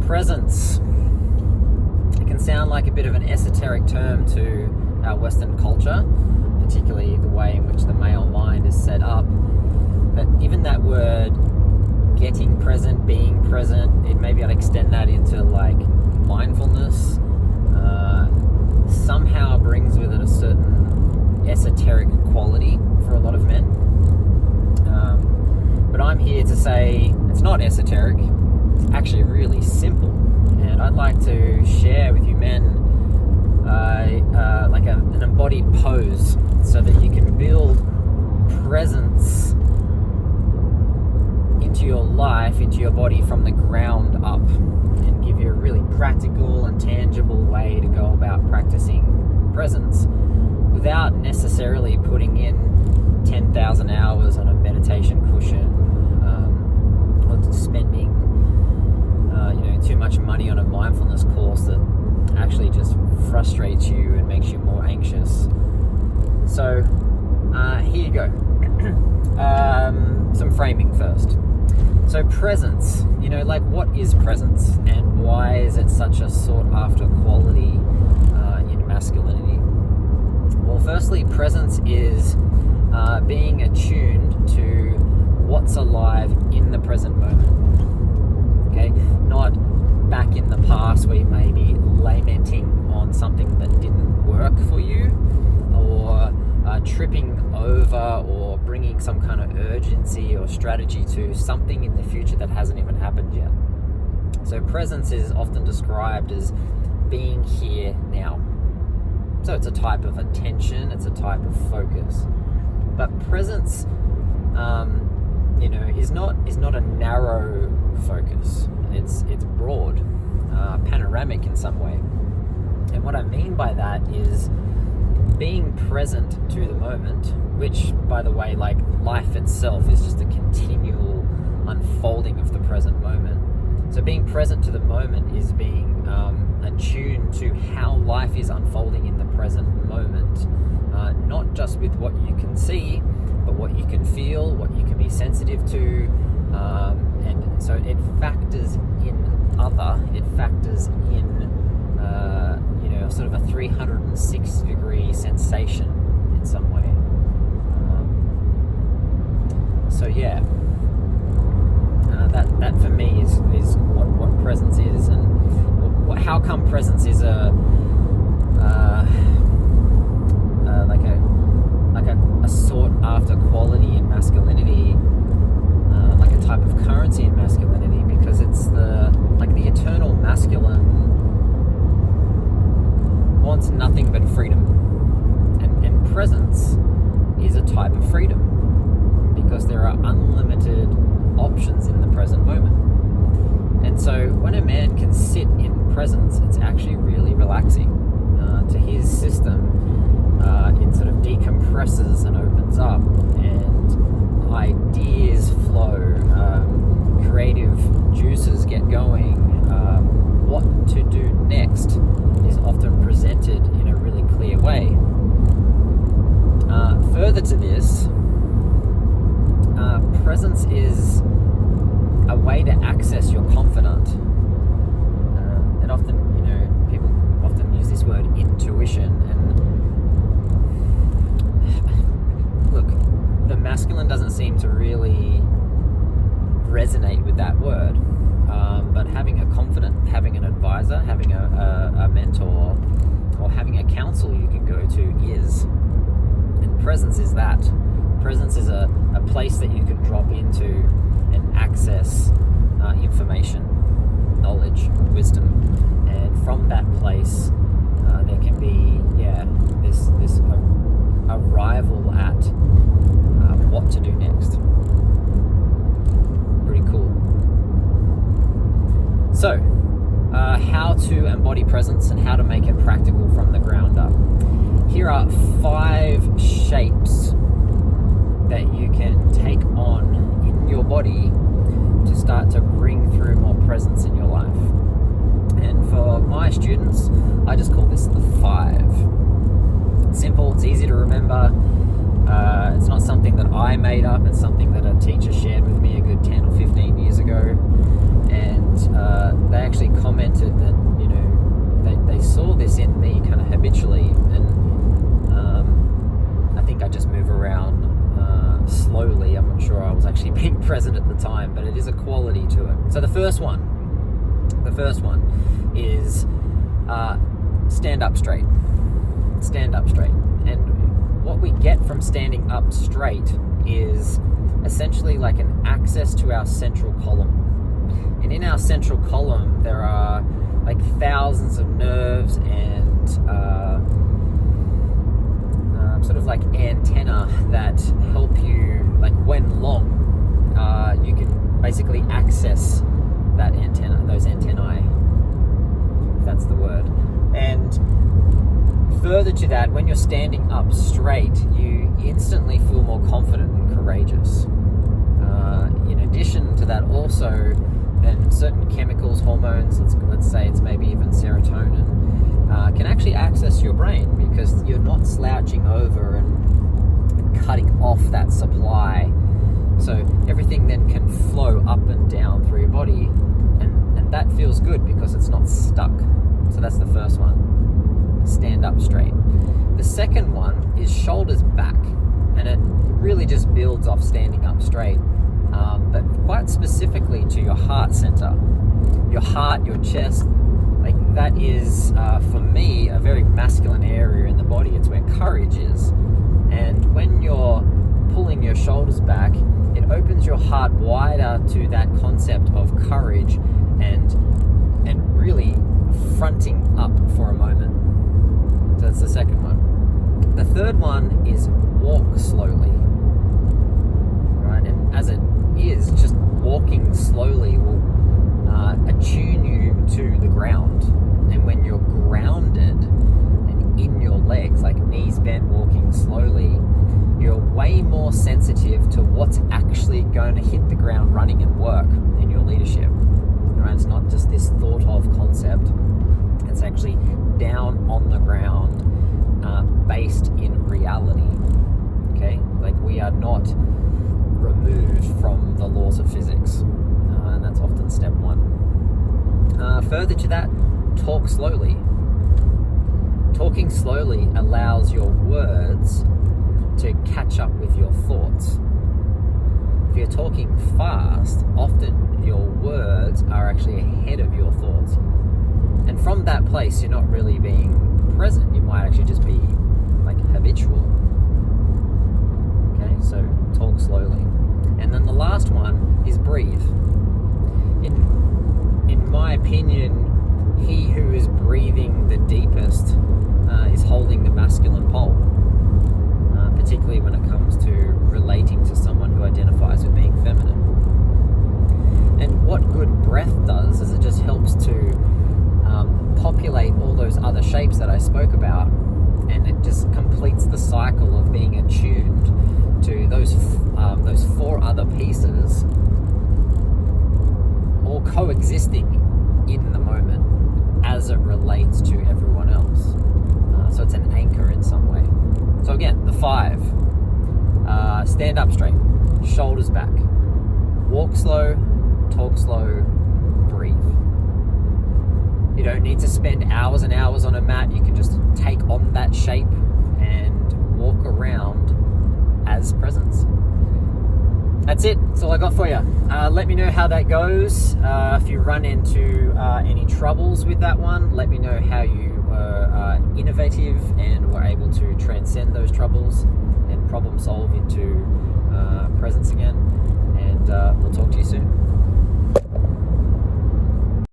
presence. It can sound like a bit of an esoteric term to our Western culture, particularly the way in which the male mind is set up. But even that word, getting present, being present, maybe I'd extend that into like mindfulness, somehow brings with it a certain esoteric quality for a lot of men. But I'm here to say it's not esoteric, it's actually really simple. And I'd like to share with you men like an embodied pose so that you can build presence into your life, into your body from the ground up, and give you a really practical and tangible way to go about practicing presence without necessarily putting in 10,000 hours on a meditation cushion, or spending too much money on a mindfulness course that actually just frustrates you and makes you more anxious. So here you go. Some framing first. So presence, like what is presence and why is it such a sought after quality in masculinity? Well, firstly, presence is being attuned to what's alive in the present moment. Okay, not back in the past where you may be lamenting on something that didn't work for you, or tripping over or bringing some kind of urgency or strategy to something in the future that hasn't even happened yet. So presence is often described as being here now. So it's a type of attention, it's a type of focus. But presence, is not a narrow focus. It's broad, panoramic in some way. And what I mean by that is being present to the moment, which, by the way, like life itself is just a continual unfolding of the present moment. So being present to the moment is being attuned to how life is unfolding in the present moment, not just with what you can see, but what you can feel, what you can be sensitive to, and so it factors in other, it factors in sort of a 360-degree sensation in some way. That for me is what presence is, and how come presence is a sought after quality in masculinity, like a type of currency in masculinity, because it's the eternal masculine wants nothing but freedom, and presence is a type of freedom because there are unlimited options in the present moment. And so when a man can sit in presence, it's actually really relaxing to his system. It sort of decompresses and opens up, and ideas flow, creative juices get going. What to do next is often presented in a really clear way. Further to this, presence is a way to access your confidant. And often, people often use this word intuition. And look, the masculine doesn't seem to really resonate with that word. But having a confidant, having an advisor, having a mentor, or having a counsel you can go to is. And presence is that. Presence is a place that you can drop into and access information, knowledge, wisdom. And from that place, there can be, this arrival at what to do next. Pretty cool. So, how to embody presence and how to make it practical from the ground up. Here are 5 shapes that you can take on in your body to start to bring through more presence in your life. And for my students, I just call this the 5. Simple, it's easy to remember. It's not something that I made up, it's something that a teacher shared with me a good 10 or 15 years ago. And they actually quality to it. So the first one is stand up straight. Stand up straight. And what we get from standing up straight is essentially like an access to our central column. And in our central column, there are like thousands of nerves and sort of like antenna that help you, like when long, you can basically access that antenna, those antennae, if that's the word. And further to that, when you're standing up straight, you instantly feel more confident and courageous. In addition to that, also, then certain chemicals, hormones, let's say it's maybe even serotonin, can actually access your brain because you're not slouching over and cutting off that supply. So everything then can flow up and down through your body, and that feels good because it's not stuck. So that's the first one. Stand up straight. The second one is shoulders back, and it really just builds off standing up straight, but quite specifically to your heart center, your heart, your chest. Like that is, for me, a very masculine area in the body. It's where courage is. And when you're pulling your shoulders back, it opens your heart wider to that concept of courage and really fronting up for a moment. So that's the second one. The third one is walk slowly. Right? And as it is, just walking slowly will attune you to the ground. And when you're grounded and in your legs, like knees bent, walking slowly, you're way more sensitive to what's actually going to hit the ground running and work in your leadership. Right? It's not just this thought of concept. It's actually down on the ground, based in reality. Okay? Like we are not removed from the laws of physics. And that's often step one. Further to that, talk slowly. Talking slowly allows your words to catch up with your thoughts. If you're talking fast, often your words are actually ahead of your thoughts. And from that place, you're not really being present. You might actually just be like habitual. Okay, so talk slowly. And then the last one is breathe. In my opinion, he who is breathing the deepest is holding the masculine pole, particularly when it comes to relating to someone who identifies with being feminine. And what good breath does is it just helps to populate all those other shapes that I spoke about, and it just completes the cycle of being attuned to those four other pieces, all coexisting in the moment as it relates to everyone else. So it's an anchor in some way. So again, the 5: stand up straight, shoulders back, walk slow, talk slow, breathe. You don't need to spend hours and hours on a mat. You can just take on that shape and walk around as presence. That's it. That's all I got for you. Let me know how that goes. If you run into any troubles with that one, let me know how you were innovative and were able to transcend those troubles and problem solve into presence again. And we'll talk to you soon.